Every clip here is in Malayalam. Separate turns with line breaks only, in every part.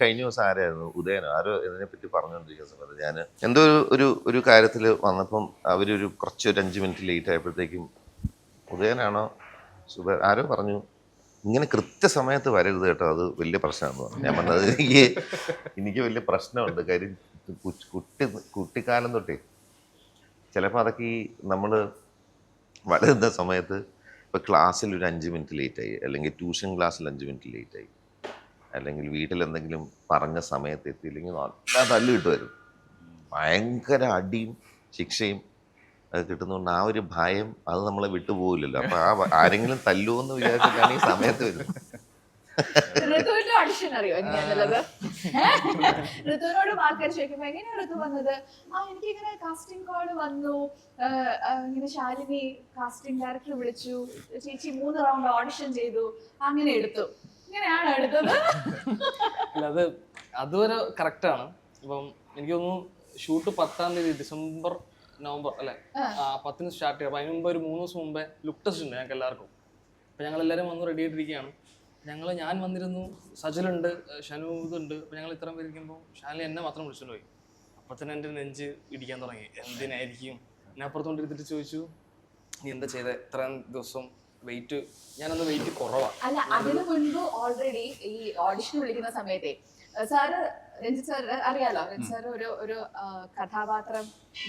കഴിഞ്ഞ ദിവസം ആരായിരുന്നു ഉദയനോ ആരോ ഇതിനെപ്പറ്റി പറഞ്ഞുകൊണ്ടിരിക്കുന്ന സമയത്ത് ഞാൻ എന്തോ ഒരു കാര്യത്തിൽ വന്നപ്പം അവരൊരു കുറച്ചൊരു 5 മിനിറ്റ് ലേറ്റ് ആയപ്പോഴത്തേക്കും ഉദയനാണോ ആരോ പറഞ്ഞു ഇങ്ങനെ കൃത്യസമയത്ത് വരരുത് കേട്ടോ, അത് വലിയ പ്രശ്നമാണെന്ന് പറഞ്ഞു. ഞാൻ പറഞ്ഞത് എനിക്ക് വലിയ പ്രശ്നമുണ്ട്. കാര്യം കുട്ടിക്കാലം തൊട്ടേ ചിലപ്പോൾ അതൊക്കെ ഈ നമ്മൾ വളരുന്ന സമയത്ത് ഇപ്പോൾ ക്ലാസ്സിൽ ഒരു 5 മിനിറ്റ് ലേറ്റായി, അല്ലെങ്കിൽ ട്യൂഷൻ ക്ലാസ്സിൽ 5 മിനിറ്റ് ലേറ്റായി, അല്ലെങ്കിൽ വീട്ടിൽ എന്തെങ്കിലും പറഞ്ഞ സമയത്ത് എത്തിയില്ലെങ്കിൽ നല്ല തല്ല് കിട്ടുമായിരുന്നു. ഭയങ്കര അടിയും ശിക്ഷയും അത് കിട്ടുന്നതുകൊണ്ട് ആ ഒരു ഭയം അത് നമ്മളെ വിട്ടുപോകില്ലല്ലോ. അപ്പൊ ആരെങ്കിലും തല്ലുവെന്ന് വിചാരിച്ചിട്ടാണ് ഈ സമയത്ത് വരുന്നത്.
ഋതുവിന്റെ ഓഡിഷൻ അറിയോ എങ്ങനെയാന്നുള്ളത്? ഋതുവിനോട് ആൾക്കാർ ചോദിക്കുമ്പോ എങ്ങനെയാ ഋതു വന്നത്? എനിക്കിങ്ങനെ കാസ്റ്റിംഗ് കോള് വന്നു, ഇങ്ങനെ ശാലിനി കാസ്റ്റിംഗ് ഡയറക്ടർ വിളിച്ചു, ചേച്ചി 3 റൗണ്ട് ഓഡിഷൻ ചെയ്തു, അങ്ങനെ എടുത്തു. ഇങ്ങനെയാണോ എടുത്തത്?
അത് അതുവരെ കറക്റ്റാണ്. ഇപ്പം എനിക്ക് തോന്നുന്നു ഷൂട്ട് 10-ാം തീയതി ഡിസംബർ നവംബർ അല്ലെ 10-ന് സ്റ്റാർട്ട് ചെയ്യാം. അതിന് മുമ്പ് ഒരു 3 ദിവസം മുമ്പേ ലുക്ക് ടെസ്റ്റ് ഉണ്ട് ഞങ്ങൾക്ക് എല്ലാവർക്കും. അപ്പം ഞങ്ങളെല്ലാവരും വന്ന് റെഡി ആയിട്ടിരിക്കുകയാണ്. ഞാൻ വന്നിരുന്നു, സജലുണ്ട്, ഷനു ഇതുണ്ട്. അപ്പം ഞങ്ങൾ ഇത്രയും പേരിക്കുമ്പോൾ ഷാലിനി എന്നെ മാത്രം വിളിച്ചുകൊണ്ട് പോയി. അപ്പം തന്നെ എൻ്റെ നെഞ്ച് ഇടിക്കാൻ തുടങ്ങി. എന്തിനായിരിക്കും? ഞാൻ അപ്പുറത്തോണ്ട് ഇരുത്തിട്ട് ചോദിച്ചു, നീ എന്താ ചെയ്തത് ഇത്രയും ദിവസം? ഞാനന്ന് വെയിറ്റ് കുറവാണ്.
അല്ല, അതിനു മുൻപ് ഓൾറെഡി ഈ ഓഡിഷൻ വിളിക്കുന്ന സമയത്തെ സാറ് രഞ്ജിത്ത് സാർ അറിയാലോ, രഞ്ജിത്ത് സാർ ഒരു കഥാപാത്രം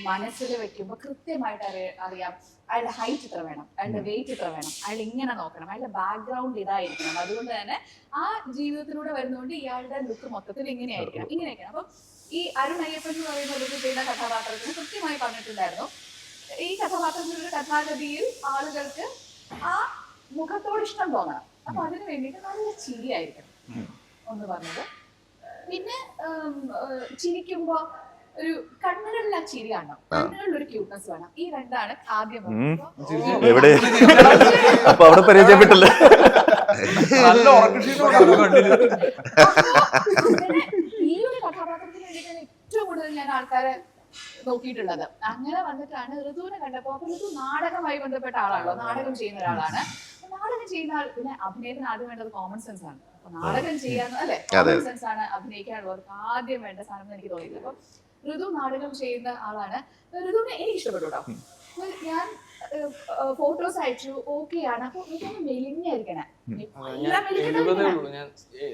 മനസ്സിൽ വെക്കുമ്പോൾ കൃത്യമായിട്ട് അറിയാം അയാളുടെ ഹൈറ്റ് ഇത്ര വേണം, അയാളുടെ വെയിറ്റ് ഇത്ര വേണം, അയാൾ ഇങ്ങനെ നോക്കണം, അയാളുടെ ബാക്ക്ഗ്രൗണ്ട് ഇതായിരിക്കണം. അതുകൊണ്ട് തന്നെ ആ ജീവിതത്തിലൂടെ വരുന്നതുകൊണ്ട് ഇയാളുടെ ലുക്ക് മൊത്തത്തിൽ ഇങ്ങനെയായിരിക്കണം. അപ്പം ഈ അരുൺ അയ്യപ്പൻ എന്ന് പറയുന്ന ഒരു ചെയ്യുന്ന കഥാപാത്രത്തിന് കൃത്യമായി പറഞ്ഞിട്ടുണ്ടായിരുന്നു, ഈ കഥാപാത്രത്തിൻ്റെ കഥാഗതിയിൽ ആളുകൾക്ക് ആ മുഖത്തോട് ഇഷ്ടം തോന്നണം. അപ്പൊ അതിന് വേണ്ടിയിട്ട് നല്ല ചിരിയായിരിക്കണം ഒന്ന് പറഞ്ഞത്. പിന്നെ ചിരിക്കുമ്പോ ഒരു കണ്ണുകളിൽ ആ ചിരി കാണണം, കണ്ണുകളിൽ ഒരു ക്യൂട്ട്നെസ് വേണം. ഈ രണ്ടാണ് ആദ്യം
എവിടെ അപ്പൊ അവിടെ പരിചയപ്പെട്ടില്ല.
ഈ ഒരു കഥാപാത്രത്തിന് വേണ്ടിയിട്ടാണ് ഏറ്റവും കൂടുതൽ ഞാൻ ആൾക്കാരെ നോക്കിയിട്ടുള്ളത്. അങ്ങനെ വന്നിട്ടാണ് ഋതുവിനെ കണ്ടപ്പോ, അപ്പൊ ഋതു നാടകമായി ബന്ധപ്പെട്ട ആളാണല്ലോ, നാടകം ചെയ്യുന്ന ഒരാളാണ്. നാടകം ചെയ്യുന്ന ആൾ പിന്നെ അഭിനയത്തിന് ആദ്യം വേണ്ടത് കോമൺ സെൻസ് ആണ്. അപ്പൊ നാടകം ചെയ്യാൻ അല്ലെ കോമൺ സെൻസ് ആണ് അഭിനയിക്കാനുള്ളവർക്ക് ആദ്യം വേണ്ട സാധനം എന്ന് എനിക്ക് തോന്നിയില്ല. അപ്പൊ ഋതു നാടകം ചെയ്യുന്ന ആളാണ്. ഋതുവിനെ എനിക്ക് ഇഷ്ടപ്പെട്ടു കേട്ടോ. ഞാൻ ഫോട്ടോസ് അയച്ചു, ഓക്കെ ആണ്. അപ്പൊ ഋതുവിന് മെലിഞ്ഞായിരിക്കണേ,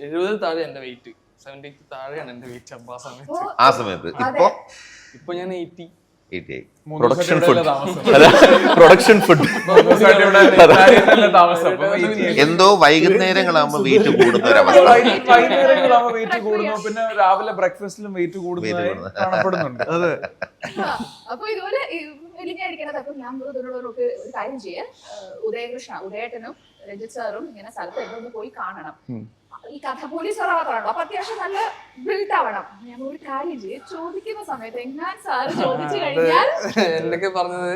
70 താഴെ എന്റെ വെയിറ്റ്, 70 താഴെയാണ് എന്റെ വെയിറ്റ്
ആ സമയത്ത്.
ഇപ്പൊ ഞാൻ 80.
പ്രൊഡക്ഷൻ ഫുഡ്
എന്തോ വൈകുന്നേരങ്ങളാകുമ്പോ വെയിറ്റ് കൂടുന്ന ഒരവസ്ഥ.
പിന്നെ രാവിലെ ബ്രേക്ക്ഫാസ്റ്റിലും വെയിറ്റ് കൂടുന്നതായി കാണപ്പെടുന്നുണ്ട്. അതെ.
അപ്പൊ ഇതുപോലെ മെലിഞ്ഞായിരിക്കണത്. അപ്പൊ ഞാൻ ഒരു കാര്യം ചെയ്യാൻ, ഉദയേട്ടനും രഞ്ജിത്ത് സാറും ഇങ്ങനെ സ്ഥലത്ത് എന്തൊന്ന് പോയി കാണണം. ഈ കഥ പോലീസ് കഥാപാത്രമാണല്ലോ, അപ്പൊ അത്യാവശ്യം നല്ല ബിൽഡ് ആവണം. ഞാൻ ഒരു കാര്യം ചെയ്യും, ചോദിക്കുന്ന സമയത്ത് എങ്ങാൻ സാറ് ചോദിച്ചു കഴിഞ്ഞാൽ
എന്തൊക്കെ പറഞ്ഞത്,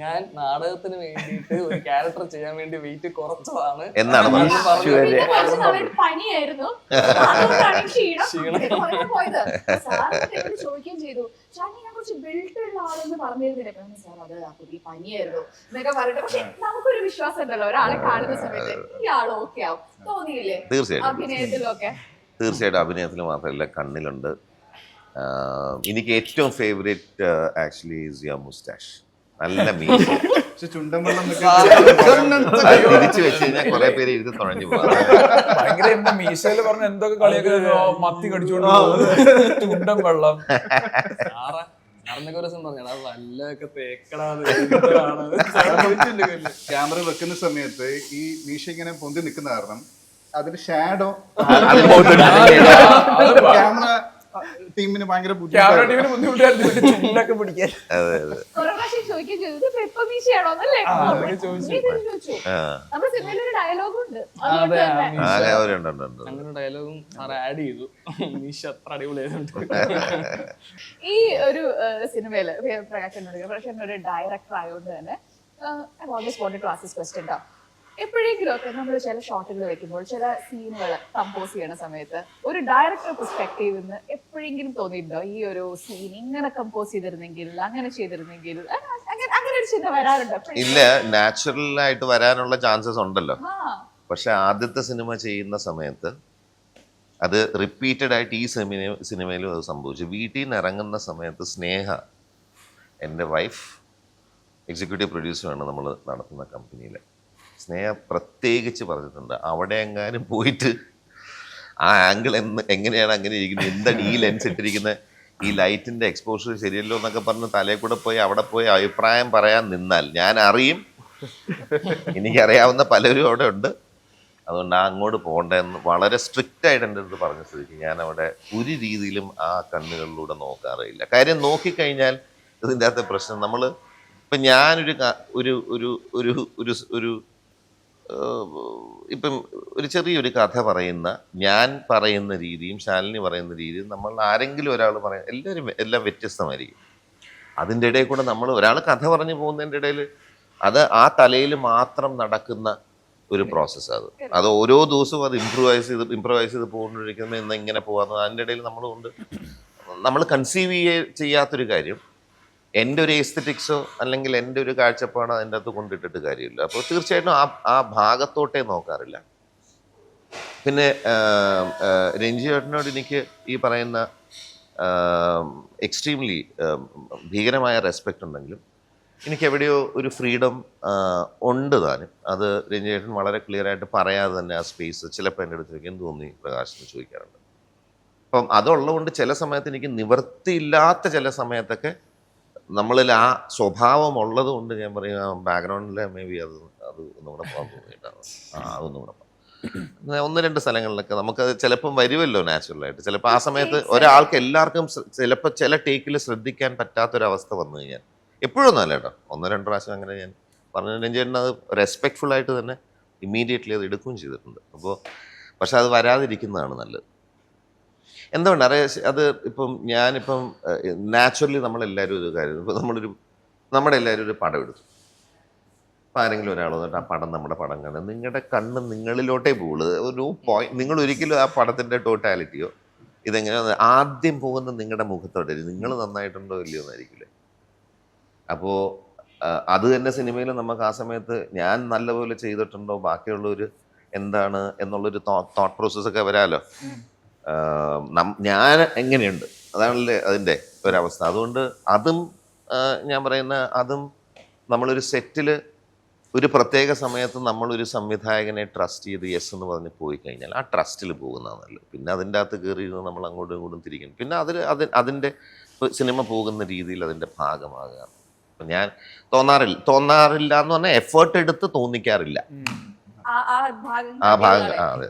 ഞാൻ നാടകത്തിന് വേണ്ടിയിട്ട് ഒരു ക്യാരക്ടർ ചെയ്യാൻ വേണ്ടി വെയിറ്റ് കുറച്ചതാണ്
എന്നാണ്
പനിയായിരുന്നു, പോയത്. സാറിനോട് ചോദിക്കുകയും ചെയ്തു, ഷാനി ഞാൻ കുറച്ച് ബിൽഡ് ഉള്ള ആളെന്ന് പറഞ്ഞിരുന്നില്ല. സാർ അത് പുതിയ പനിയായിരുന്നു എന്നൊക്കെ പറഞ്ഞിട്ട്. പക്ഷെ നമുക്കൊരു വിശ്വാസം ഉണ്ടല്ലോ, ഒരാളെ കാണുന്ന സമയത്ത് ഈ ആൾ ഓക്കെ ആവും, തോന്നിയില്ലേ? അഭിനയത്തിലൊക്കെ
തീർച്ചയായിട്ടും അഭിനയത്തിൽ മാത്രമല്ല, കണ്ണിലുണ്ട്. എനിക്ക് ഏറ്റവും favourite actually is your moustache. നല്ല മീശ തിരിച്ചു വെച്ച് കഴിഞ്ഞാൽ കുറെ പേര് ഇരുന്ന് തുഴഞ്ഞു പോകാം.
ഭയങ്കര മീശയില് പറഞ്ഞ എന്തൊക്കെ കളിയൊക്കെ മത്തി കടിച്ചോണ്ട് ചുണ്ടൻ വെള്ളം
ക്യാമറ വെക്കുന്ന സമയത്ത് ഈ മീശ ഇങ്ങനെ പൊന്തി നിൽക്കുന്ന കാരണം അതിന്റെ ഷാഡോ ക്യാമറ ടീമിന് ഭയങ്കര
ബുദ്ധിമുട്ടായിരുന്നു പിടിക്കാൻ.
അങ്ങനെ ഡയലോഗും ആഡ് ചെയ്തു. അത്ര അടിപൊളിയായിട്ടുണ്ട്.
ഈ ഒരു സിനിമയില് പ്രകാശൻ ഒരു ഡയറക്ടർ ആയതുകൊണ്ട് തന്നെ എപ്പോഴെങ്കിലും ഒക്കെ നമ്മൾ ചില ഷോട്ടുകൾ വെക്കുമ്പോൾ, ചില സീനുകൾ കമ്പോസ് ചെയ്യണ സമയത്ത് ഒരു ഡയറക്ടർ പെർസ്പെക്റ്റീവ് നിന്ന് എപ്പോഴെങ്കിലും തോന്നിയിട്ടുണ്ടോ ഈ ഒരു സീൻ ഇങ്ങനെ കമ്പോസ് ചെയ്തിരുന്നെങ്കിൽ, അങ്ങനെ ചെയ്തിരുന്നെങ്കിൽ, അങ്ങനെ ഒരു ചിന്ത വരാറുണ്ടോ?
ഇല്ല, നാച്ചുറൽ ആയിട്ട് വരാനുള്ള ചാൻസസ് ഉണ്ടല്ലോ. പക്ഷെ ആദ്യത്തെ സിനിമ ചെയ്യുന്ന സമയത്ത് അത് റിപ്പീറ്റഡ് ആയിട്ട് ഈ സിനിമയിലും അത് സംഭവിച്ചു. വീട്ടിൽ നിന്ന് ഇറങ്ങുന്ന സമയത്ത് സ്നേഹ, എൻ്റെ വൈഫ്, എക്സിക്യൂട്ടീവ് പ്രൊഡ്യൂസറാണ് നമ്മൾ നടത്തുന്ന കമ്പനിയിൽ. സ്നേഹ പ്രത്യേകിച്ച് പറഞ്ഞിട്ടുണ്ട്, അവിടെ എങ്ങാനും പോയിട്ട് ആ ആംഗിൾ എങ്ങനെയാണ് അങ്ങനെ ഇരിക്കുന്നത്, എന്താണ് ഈ ലെൻസ് ഇട്ടിരിക്കുന്നത്, ഈ ലൈറ്റിൻ്റെ എക്സ്പോഷർ ശരിയല്ലോ എന്നൊക്കെ പറഞ്ഞ് തലയിൽ കൂടെ പോയി അവിടെ പോയി അഭിപ്രായം പറയാൻ നിന്നാൽ ഞാൻ അറിയും, എനിക്കറിയാവുന്ന പലരും അവിടെ ഉണ്ട്, അതുകൊണ്ട് അങ്ങോട്ട് പോകണ്ടെന്ന് വളരെ സ്ട്രിക്റ്റ് ആയിട്ട് എൻ്റെ അടുത്ത് പറഞ്ഞ സ്ഥിതിക്ക് ഞാൻ അവിടെ ഒരു രീതിയിലും ആ കണ്ണുകളിലൂടെ നോക്കാറില്ല. കാര്യം നോക്കിക്കഴിഞ്ഞാൽ ഇതിൻ്റെ അകത്തെ പ്രശ്നം, നമ്മൾ ഇപ്പം ഞാനൊരു ഒരു ഒരു ഒരു ഒരു ഒരു ഇപ്പം ഒരു ചെറിയൊരു കഥ പറയുന്ന ഞാൻ പറയുന്ന രീതിയും ശാലിനി പറയുന്ന രീതിയും നമ്മൾ ആരെങ്കിലും ഒരാൾ പറയാം, എല്ലാം വ്യത്യസ്തമായിരിക്കും. അതിൻ്റെ ഇടയിൽ കൂടെ നമ്മൾ ഒരാൾ കഥ പറഞ്ഞു പോകുന്നതിൻ്റെ ഇടയിൽ അത് ആ തലയിൽ മാത്രം നടക്കുന്ന ഒരു പ്രോസസ്സാണ്. അത് ഓരോ ദിവസവും അത് ഇമ്പ്രൂവൈസ് ചെയ്ത് പോകുന്നിരിക്കുന്നത് ഇന്ന് ഇങ്ങനെ പോകാമെന്ന്. അതിൻ്റെ ഇടയിൽ നമ്മൾ കൺസീവ് ചെയ്യാത്തൊരു കാര്യം എൻ്റെ ഒരു എസ്തെറ്റിക്സോ അല്ലെങ്കിൽ എൻ്റെ ഒരു കാഴ്ചപ്പാടോ അതിൻ്റെ അകത്ത് കൊണ്ടിട്ടിട്ട് കാര്യമില്ല. അപ്പോൾ തീർച്ചയായിട്ടും ആ ഭാഗത്തോട്ടേ നോക്കാറില്ല. പിന്നെ രഞ്ജി ചേട്ടനോട് എനിക്ക് ഈ പറയുന്ന എക്സ്ട്രീംലി ഭീകരമായ റെസ്പെക്റ്റ് ഉണ്ടെങ്കിലും എനിക്ക് എവിടെയോ ഒരു ഫ്രീഡം ഉണ്ട് താനും. അത് രഞ്ജി ചേട്ടൻ വളരെ ക്ലിയർ ആയിട്ട് പറയാതെ തന്നെ ആ സ്പേസ് ചിലപ്പോൾ എൻ്റെ അടുത്ത് എന്ത് തോന്നി പ്രകാശിന് ചോദിക്കാറുണ്ട്. അപ്പം അതുള്ളതുകൊണ്ട് ചില സമയത്ത് എനിക്ക് നിവൃത്തിയില്ലാത്ത ചില സമയത്തൊക്കെ നമ്മളിൽ ആ സ്വഭാവം ഉള്ളത് കൊണ്ട് ഞാൻ പറയും ബാക്ക്ഗ്രൗണ്ടിൽ മേ ബി അത് ഒന്നുകൂടെ പോകാൻ തോന്നിയിട്ടാണ്. അതൊന്നുകൂടെ ഒന്ന് രണ്ട് സ്ഥലങ്ങളിലൊക്കെ നമുക്കത് ചിലപ്പം വരുമല്ലോ നാച്ചുറലായിട്ട്. ചിലപ്പോൾ ആ സമയത്ത് ഒരാൾക്ക് എല്ലാവർക്കും ചിലപ്പോൾ ചില ടേക്കിൽ ശ്രദ്ധിക്കാൻ പറ്റാത്തൊരവസ്ഥ വന്നു കഴിഞ്ഞാൽ, എപ്പോഴൊന്നും അല്ല കേട്ടോ, ഒന്നോ രണ്ടോ പ്രാവശ്യം അങ്ങനെ ഞാൻ പറഞ്ഞു രഞ്ജേട്ടൻ അത് റെസ്പെക്ട്ഫുൾ ആയിട്ട് തന്നെ ഇമ്മീഡിയറ്റ്ലി അത് എടുക്കുകയും ചെയ്തിട്ടുണ്ട്. അപ്പോൾ പക്ഷെ അത് വരാതിരിക്കുന്നതാണ് നല്ലത്. എന്തുകൊണ്ട് അത് ഇപ്പം ഞാനിപ്പം നാച്ചുറലി നമ്മളെല്ലാവരും ഒരു കാര്യം, ഇപ്പം നമ്മുടെ എല്ലാവരും ഒരു പടം എടുത്തു, അപ്പം ആരെങ്കിലും ഒരാൾ വന്നിട്ട് ആ പടം നമ്മുടെ പടം കാണും, നിങ്ങളുടെ കണ്ണ് നിങ്ങളിലോട്ടേ പോകുള്ളൂ. ഒരു പോയിന്റ് നിങ്ങൾ ഒരിക്കലും ആ പടത്തിൻ്റെ ടോട്ടാലിറ്റിയോ ഇതെങ്ങനെ ആദ്യം പോകുന്ന നിങ്ങളുടെ മുഖത്തോട്ട് നിങ്ങൾ നന്നായിട്ടുണ്ടോ ഇല്ലയോ എന്നായിരിക്കില്ലേ. അപ്പോൾ അത് തന്നെ സിനിമയിൽ നമുക്ക് ആ സമയത്ത് ഞാൻ നല്ലപോലെ ചെയ്തിട്ടുണ്ടോ ബാക്കിയുള്ളവർ എന്താണ് എന്നുള്ളൊരു തോട്ട് പ്രോസസ്സൊക്കെ വരാമല്ലോ. ഞാൻ എങ്ങനെയുണ്ട് അതാണല്ലേ അതിൻ്റെ ഒരവസ്ഥ. അതുകൊണ്ട് അതും ഞാൻ പറയുന്ന അതും നമ്മളൊരു സെറ്റിൽ ഒരു പ്രത്യേക സമയത്ത് നമ്മളൊരു സംവിധായകനെ ട്രസ്റ്റ് ചെയ്ത് യെസ് എന്ന് പറഞ്ഞ് പോയി കഴിഞ്ഞാൽ ആ ട്രസ്റ്റിൽ പോകുന്നതാണല്ലോ. പിന്നെ അതിൻ്റെ അകത്ത് കയറിയിരുന്ന് നമ്മൾ അങ്ങോട്ടും ഇങ്ങോട്ടും തിരിക്കണം. പിന്നെ അതിൻ്റെ സിനിമ പോകുന്ന രീതിയിൽ അതിൻ്റെ ഭാഗമാകുക. അപ്പം ഞാൻ തോന്നാറില്ല എന്ന് പറഞ്ഞാൽ എഫേർട്ട് എടുത്ത് തോന്നിക്കാറില്ല.
ആ ഭാഗം
അതെ.